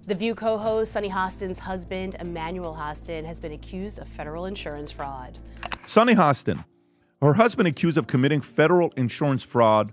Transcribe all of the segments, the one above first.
The View co-host Sunny Hostin's husband, Emmanuel Hostin, has been accused of federal insurance fraud. Sunny Hostin, her husband accused of committing federal insurance fraud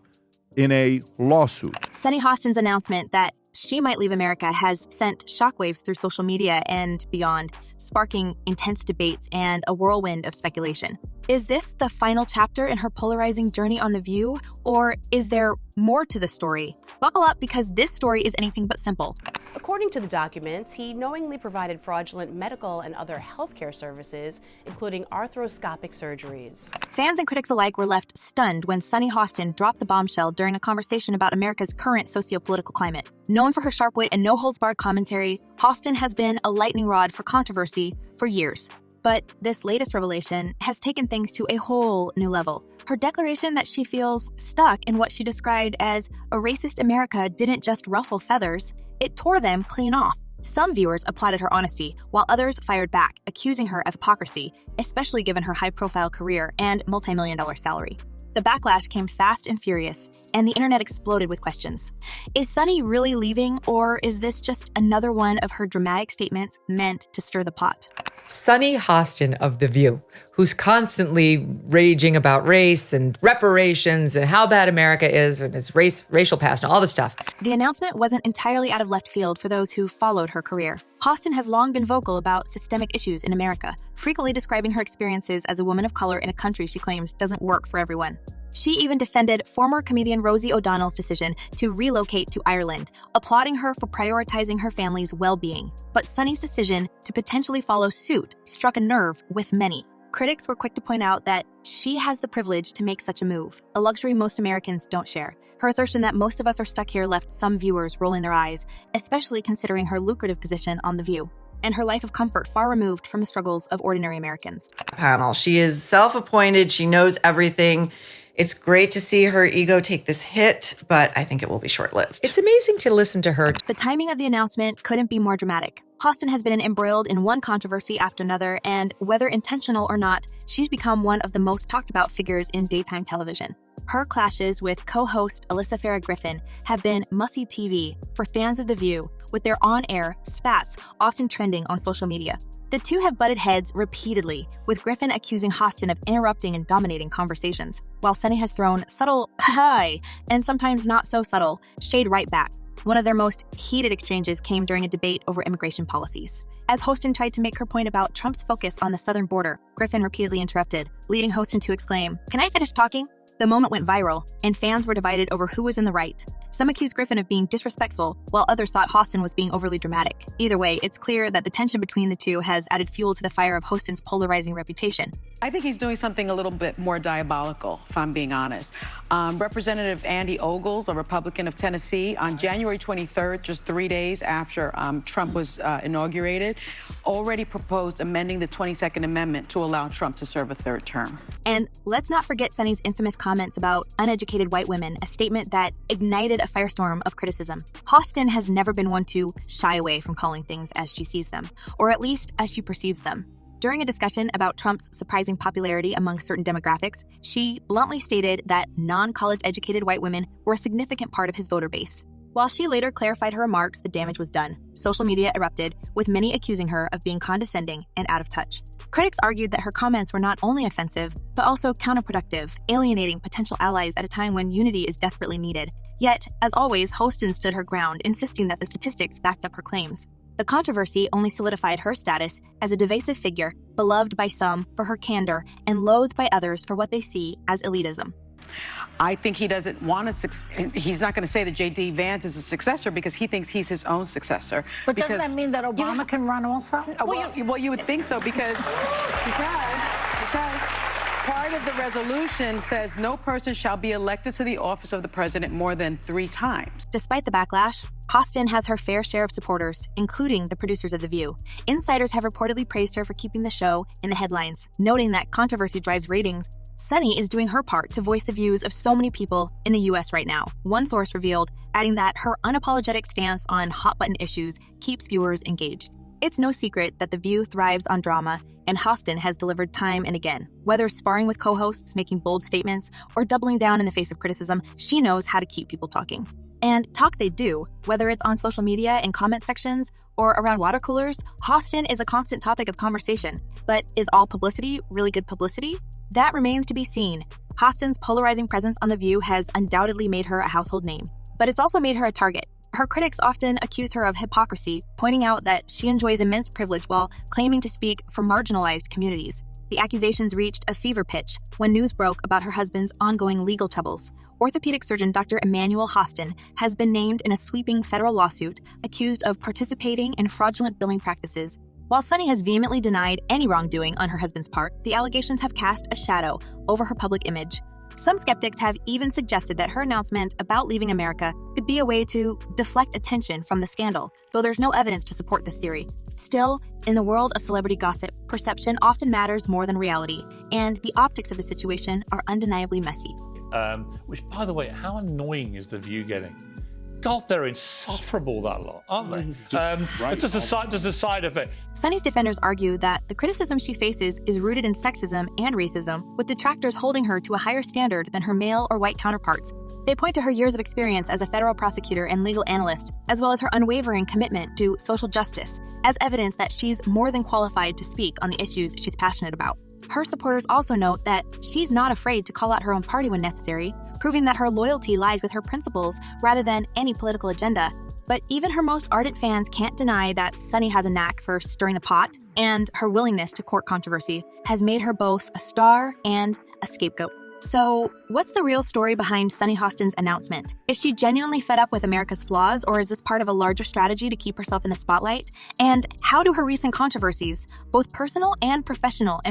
in a lawsuit. Sunny Hostin's announcement that she might leave America has sent shockwaves through social media and beyond, sparking intense debates and a whirlwind of speculation. Is this the final chapter in her polarizing journey on The View, or is there more to the story? Buckle up, because this story is anything but simple. According to the documents, he knowingly provided fraudulent medical and other healthcare services, including arthroscopic surgeries. Fans and critics alike were left stunned when Sunny Hostin dropped the bombshell during a conversation about America's current socio-political climate. Known for her sharp wit and no-holds-barred commentary, Hostin has been a lightning rod for controversy for years. But this latest revelation has taken things to a whole new level. Her declaration that she feels stuck in what she described as a racist America didn't just ruffle feathers, it tore them clean off. Some viewers applauded her honesty, while others fired back, accusing her of hypocrisy, especially given her high-profile career and multi-million-dollar salary. The backlash came fast and furious, and the internet exploded with questions. Is Sunny really leaving, or is this just another one of her dramatic statements meant to stir the pot? Sunny Hostin of The View, who's constantly raging about race and reparations and how bad America is and its racial past and all this stuff. The announcement wasn't entirely out of left field for those who followed her career. Hostin has long been vocal about systemic issues in America, frequently describing her experiences as a woman of color in a country she claims doesn't work for everyone. She even defended former comedian Rosie O'Donnell's decision to relocate to Ireland, applauding her for prioritizing her family's well-being. But Sunny's decision to potentially follow suit struck a nerve with many. Critics were quick to point out that she has the privilege to make such a move, a luxury most Americans don't share. Her assertion that most of us are stuck here left some viewers rolling their eyes, especially considering her lucrative position on The View and her life of comfort far removed from the struggles of ordinary Americans. Panel. She is self-appointed. She knows everything. It's great to see her ego take this hit, but I think it will be short-lived. It's amazing to listen to her. The timing of the announcement couldn't be more dramatic. Hostin has been embroiled in one controversy after another, and whether intentional or not, she's become one of the most talked about figures in daytime television. Her clashes with co-host Alyssa Farah Griffin have been must-see TV for fans of The View, with their on-air spats often trending on social media. The two have butted heads repeatedly, with Griffin accusing Hostin of interrupting and dominating conversations, while Sunny has thrown subtle hi and sometimes not so subtle shade right back. One of their most heated exchanges came during a debate over immigration policies. As Hostin tried to make her point about Trump's focus on the southern border, Griffin repeatedly interrupted, leading Hostin to exclaim, "Can I finish talking?" The moment went viral, and fans were divided over who was in the right. Some accused Griffin of being disrespectful, while others thought Hostin was being overly dramatic. Either way, it's clear that the tension between the two has added fuel to the fire of Hostin's polarizing reputation. I think he's doing something a little bit more diabolical, if I'm being honest. Representative Andy Ogles, a Republican of Tennessee, on January 23rd, just 3 days after Trump was inaugurated, already proposed amending the 22nd Amendment to allow Trump to serve a third term. And let's not forget Sunny's infamous comments about uneducated white women, a statement that ignited a firestorm of criticism. Hostin has never been one to shy away from calling things as she sees them, or at least as she perceives them. During a discussion about Trump's surprising popularity among certain demographics, she bluntly stated that non-college educated white women were a significant part of his voter base. While she later clarified her remarks, the damage was done. Social media erupted, with many accusing her of being condescending and out of touch. Critics argued that her comments were not only offensive, but also counterproductive, alienating potential allies at a time when unity is desperately needed. Yet, as always, Hostin stood her ground, insisting that the statistics backed up her claims. The controversy only solidified her status as a divisive figure, beloved by some for her candor and loathed by others for what they see as elitism. I think he doesn't want he's not going to say that J.D. Vance is a successor because he thinks he's his own successor. But doesn't that mean that Obama can run also? Well, you would think so because part of the resolution says no person shall be elected to the office of the president more than 3 times. Despite the backlash, Hostin has her fair share of supporters, including the producers of The View. Insiders have reportedly praised her for keeping the show in the headlines, noting that controversy drives ratings. Sunny is doing her part to voice the views of so many people in the U.S. right now. One source revealed, adding that her unapologetic stance on hot-button issues keeps viewers engaged. It's no secret that The View thrives on drama, and Hostin has delivered time and again. Whether sparring with co-hosts, making bold statements, or doubling down in the face of criticism, she knows how to keep people talking. And talk they do, whether it's on social media in comment sections or around water coolers. Hostin is a constant topic of conversation. But is all publicity really good publicity? That remains to be seen. Hostin's polarizing presence on The View has undoubtedly made her a household name, but it's also made her a target. Her critics often accuse her of hypocrisy, pointing out that she enjoys immense privilege while claiming to speak for marginalized communities. The accusations reached a fever pitch when news broke about her husband's ongoing legal troubles. Orthopedic surgeon Dr. Emmanuel Hostin has been named in a sweeping federal lawsuit accused of participating in fraudulent billing practices. While Sunny has vehemently denied any wrongdoing on her husband's part, the allegations have cast a shadow over her public image. Some skeptics have even suggested that her announcement about leaving America could be a way to deflect attention from the scandal, though there's no evidence to support this theory. Still, in the world of celebrity gossip, perception often matters more than reality, and the optics of the situation are undeniably messy. Which, by the way, how annoying is The View getting? God, they're insufferable, that lot, aren't they? It's just a side effect. Sunny's defenders argue that the criticism she faces is rooted in sexism and racism, with detractors holding her to a higher standard than her male or white counterparts. They point to her years of experience as a federal prosecutor and legal analyst, as well as her unwavering commitment to social justice, as evidence that she's more than qualified to speak on the issues she's passionate about. Her supporters also note that she's not afraid to call out her own party when necessary, proving that her loyalty lies with her principles rather than any political agenda. But even her most ardent fans can't deny that Sunny has a knack for stirring the pot, and her willingness to court controversy has made her both a star and a scapegoat. So, what's the real story behind Sunny Hostin's announcement? Is she genuinely fed up with America's flaws, or is this part of a larger strategy to keep herself in the spotlight? And how do her recent controversies, both personal and professional,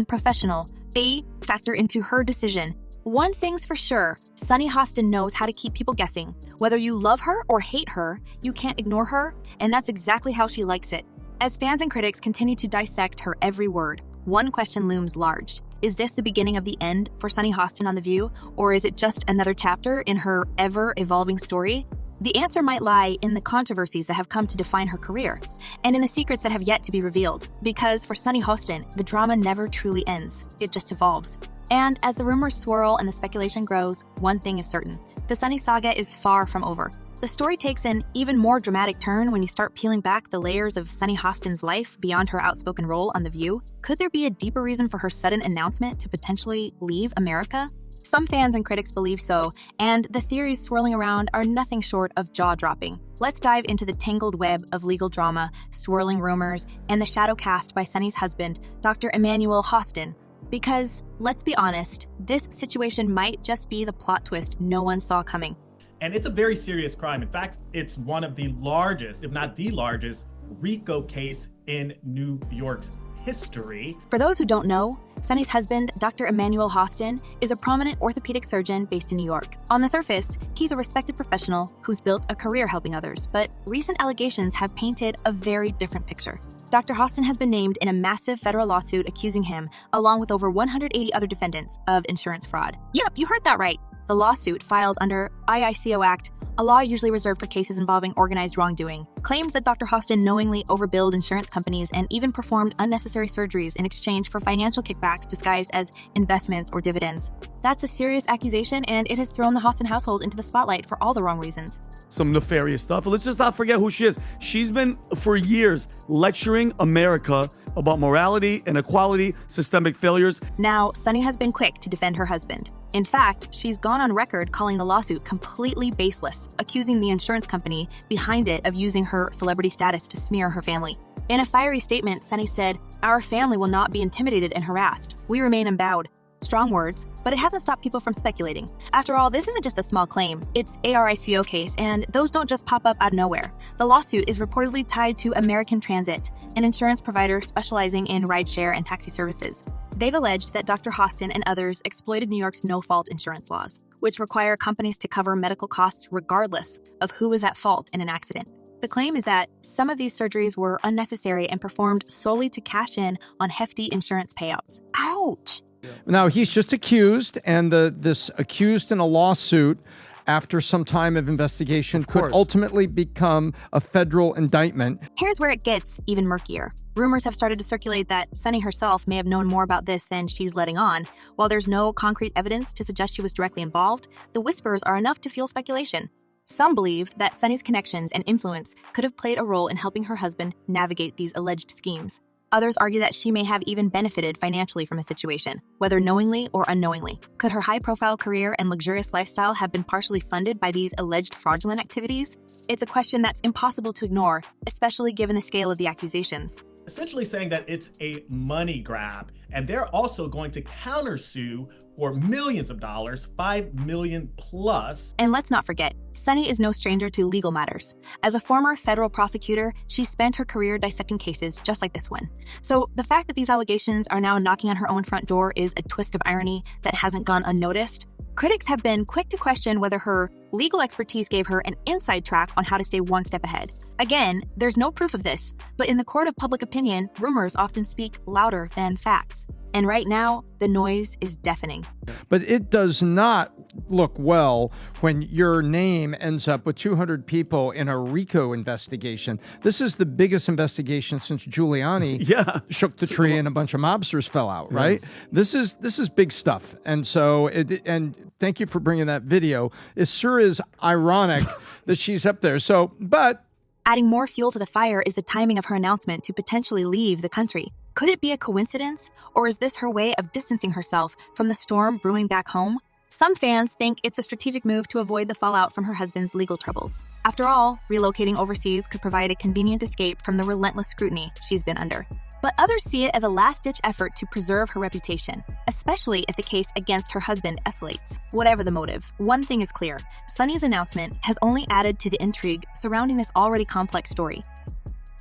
they factor into her decision? One thing's for sure, Sunny Hostin knows how to keep people guessing. Whether you love her or hate her, you can't ignore her, and that's exactly how she likes it. As fans and critics continue to dissect her every word, one question looms large. Is this the beginning of the end for Sunny Hostin on The View, or is it just another chapter in her ever-evolving story? The answer might lie in the controversies that have come to define her career, and in the secrets that have yet to be revealed, because for Sunny Hostin, the drama never truly ends, it just evolves. And as the rumors swirl and the speculation grows, one thing is certain. The Sunny saga is far from over. The story takes an even more dramatic turn when you start peeling back the layers of Sunny Hostin's life beyond her outspoken role on The View. Could there be a deeper reason for her sudden announcement to potentially leave America? Some fans and critics believe so, and the theories swirling around are nothing short of jaw-dropping. Let's dive into the tangled web of legal drama, swirling rumors, and the shadow cast by Sunny's husband, Dr. Emmanuel Hostin. Because, let's be honest, this situation might just be the plot twist no one saw coming. And it's a very serious crime. In fact, it's one of the largest, if not the largest, RICO case in New York's history. For those who don't know, Sunny's husband, Dr. Emmanuel Hostin, is a prominent orthopedic surgeon based in New York. On the surface, he's a respected professional who's built a career helping others, but recent allegations have painted a very different picture. Dr. Hostin has been named in a massive federal lawsuit accusing him, along with over 180 other defendants, of insurance fraud. Yep, you heard that right. The lawsuit, filed under IICO Act, a law usually reserved for cases involving organized wrongdoing, claims that Dr. Hostin knowingly overbilled insurance companies and even performed unnecessary surgeries in exchange for financial kickbacks disguised as investments or dividends. That's a serious accusation, and it has thrown the Hostin household into the spotlight for all the wrong reasons. Some nefarious stuff. Let's just not forget who she is. She's been, for years, lecturing America about morality, inequality, systemic failures. Now, Sunny has been quick to defend her husband. In fact, she's gone on record calling the lawsuit completely baseless, accusing the insurance company behind it of using her celebrity status to smear her family. In a fiery statement, Sunny said, "Our family will not be intimidated and harassed. We remain unbowed." Strong words, but it hasn't stopped people from speculating. After all, this isn't just a small claim. It's ARICO case, and those don't just pop up out of nowhere. The lawsuit is reportedly tied to American Transit, an insurance provider specializing in rideshare and taxi services. They've alleged that Dr. Hostin and others exploited New York's no-fault insurance laws, which require companies to cover medical costs regardless of who is at fault in an accident. The claim is that some of these surgeries were unnecessary and performed solely to cash in on hefty insurance payouts. Ouch! Now, he's just accused, and this accused in a lawsuit after some time of investigation could ultimately become a federal indictment. Here's where it gets even murkier. Rumors have started to circulate that Sunny herself may have known more about this than she's letting on. While there's no concrete evidence to suggest she was directly involved, the whispers are enough to fuel speculation. Some believe that Sunny's connections and influence could have played a role in helping her husband navigate these alleged schemes. Others argue that she may have even benefited financially from a situation, whether knowingly or unknowingly. Could her high-profile career and luxurious lifestyle have been partially funded by these alleged fraudulent activities? It's a question that's impossible to ignore, especially given the scale of the accusations. Essentially saying that it's a money grab, and they're also going to countersue for millions of dollars, $5 million plus. And let's not forget, Sunny is no stranger to legal matters. As a former federal prosecutor, she spent her career dissecting cases just like this one. So the fact that these allegations are now knocking on her own front door is a twist of irony that hasn't gone unnoticed. Critics have been quick to question whether her legal expertise gave her an inside track on how to stay one step ahead. Again, there's no proof of this, but in the court of public opinion, rumors often speak louder than facts. And right now, the noise is deafening. But it does not look well when your name ends up with 200 people in a RICO investigation. This is the biggest investigation since Giuliani shook the tree and a bunch of mobsters fell out, right? This is big stuff. And so, and thank you for bringing that video. It sure is ironic that she's up there. So, but adding more fuel to the fire is the timing of her announcement to potentially leave the country. Could it be a coincidence, or is this her way of distancing herself from the storm brewing back home? Some fans think it's a strategic move to avoid the fallout from her husband's legal troubles. After all, relocating overseas could provide a convenient escape from the relentless scrutiny she's been under. But others see it as a last-ditch effort to preserve her reputation, especially if the case against her husband escalates. Whatever the motive, one thing is clear. Sunny's announcement has only added to the intrigue surrounding this already complex story.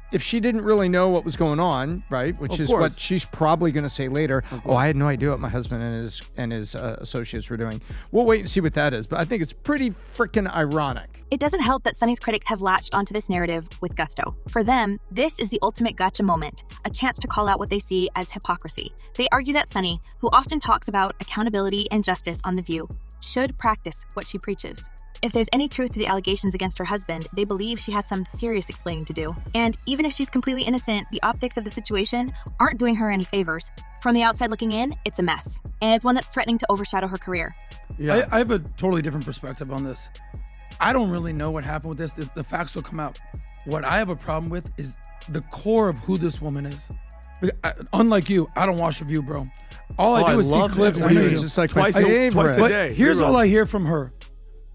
If she didn't really know what was going on, right, which is what she's probably going to say later, I had no idea what my husband and his associates were doing. We'll wait and see what that is, but I think it's pretty freaking ironic. It doesn't help that Sunny's critics have latched onto this narrative with gusto. For them, this is the ultimate gotcha moment, a chance to call out what they see as hypocrisy. They argue that Sunny, who often talks about accountability and justice on The View, should practice what she preaches. If there's any truth to the allegations against her husband, they believe she has some serious explaining to do. And even if she's completely innocent, the optics of the situation aren't doing her any favors. From the outside looking in, it's a mess. And it's one that's threatening to overshadow her career. Yeah. I have a totally different perspective on this. I don't really know what happened with this. The facts will come out. What I have a problem with is the core of who this woman is. Unlike you, I don't watch The View, bro. All I do is see clips. It's just like twice a day. Here's all I hear from her.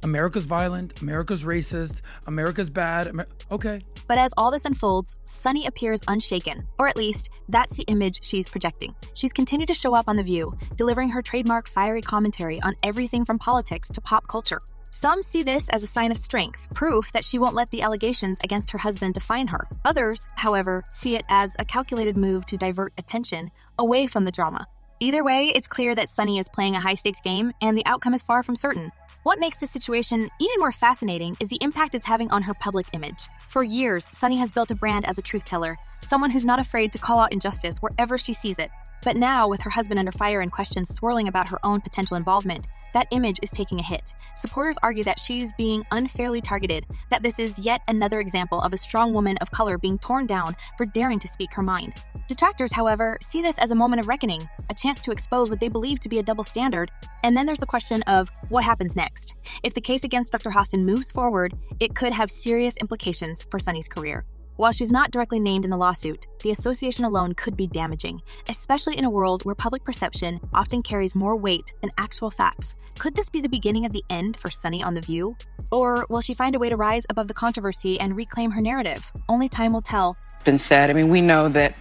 America's violent, America's racist, America's bad. Okay. But as all this unfolds, Sunny appears unshaken, or at least that's the image she's projecting. She's continued to show up on The View, delivering her trademark fiery commentary on everything from politics to pop culture. Some see this as a sign of strength, proof that she won't let the allegations against her husband define her. Others, however, see it as a calculated move to divert attention away from the drama. Either way, it's clear that Sunny is playing a high-stakes game, and the outcome is far from certain. What makes this situation even more fascinating is the impact it's having on her public image. For years, Sunny has built a brand as a truth teller, someone who's not afraid to call out injustice wherever she sees it. But now, with her husband under fire and questions swirling about her own potential involvement, that image is taking a hit. Supporters argue that she's being unfairly targeted, that this is yet another example of a strong woman of color being torn down for daring to speak her mind. Detractors, however, see this as a moment of reckoning, a chance to expose what they believe to be a double standard. And then there's the question of what happens next. If the case against Dr. Hostin moves forward, it could have serious implications for Sunny's career. While she's not directly named in the lawsuit, the association alone could be damaging, especially in a world where public perception often carries more weight than actual facts. Could this be the beginning of the end for Sunny on The View? Or will she find a way to rise above the controversy and reclaim her narrative? Only time will tell. Been said. I mean, we know that,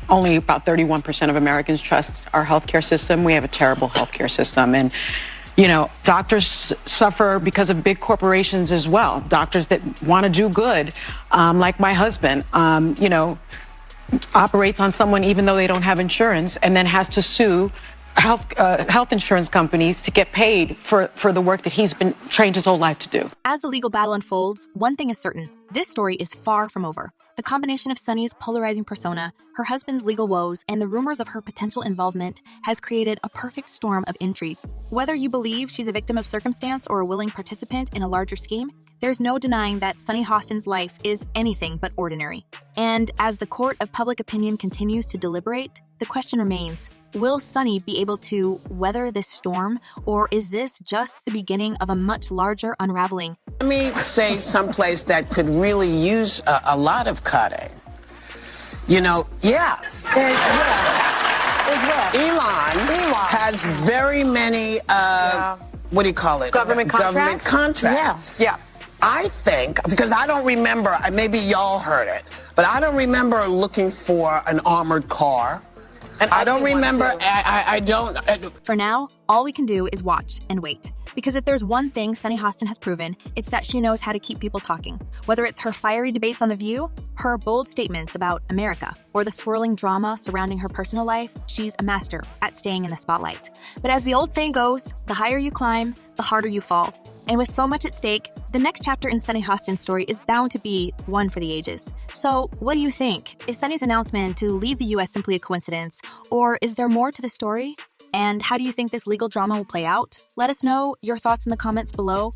only about 31% of Americans trust our healthcare system. We have a terrible healthcare system. And doctors suffer because of big corporations as well. Doctors that want to do good, like my husband, operates on someone even though they don't have insurance and then has to sue health insurance companies to get paid for the work that he's been trained his whole life to do. As the legal battle unfolds, one thing is certain. This story is far from over. The combination of Sunny's polarizing persona, her husband's legal woes, and the rumors of her potential involvement has created a perfect storm of intrigue. Whether you believe she's a victim of circumstance or a willing participant in a larger scheme, there's no denying that Sunny Hostin's life is anything but ordinary. And as the court of public opinion continues to deliberate, the question remains, will Sunny be able to weather this storm, or is this just the beginning of a much larger unraveling? Let me say someplace that could really use a lot of cutting. Elon has very many, what do you call it? Government contracts. Yeah. I think, because I don't remember, maybe y'all heard it, but I don't remember looking for an armored car. And I don't remember, I don't. For now, all we can do is watch and wait. Because if there's one thing Sunny Hostin has proven, it's that she knows how to keep people talking. Whether it's her fiery debates on The View, her bold statements about America, or the swirling drama surrounding her personal life, she's a master at staying in the spotlight. But as the old saying goes, the higher you climb, the harder you fall. And with so much at stake, the next chapter in Sunny Hostin's story is bound to be one for the ages. So, what do you think? Is Sunny's announcement to leave the U.S. simply a coincidence, or is there more to the story? And how do you think this legal drama will play out? Let us know your thoughts in the comments below.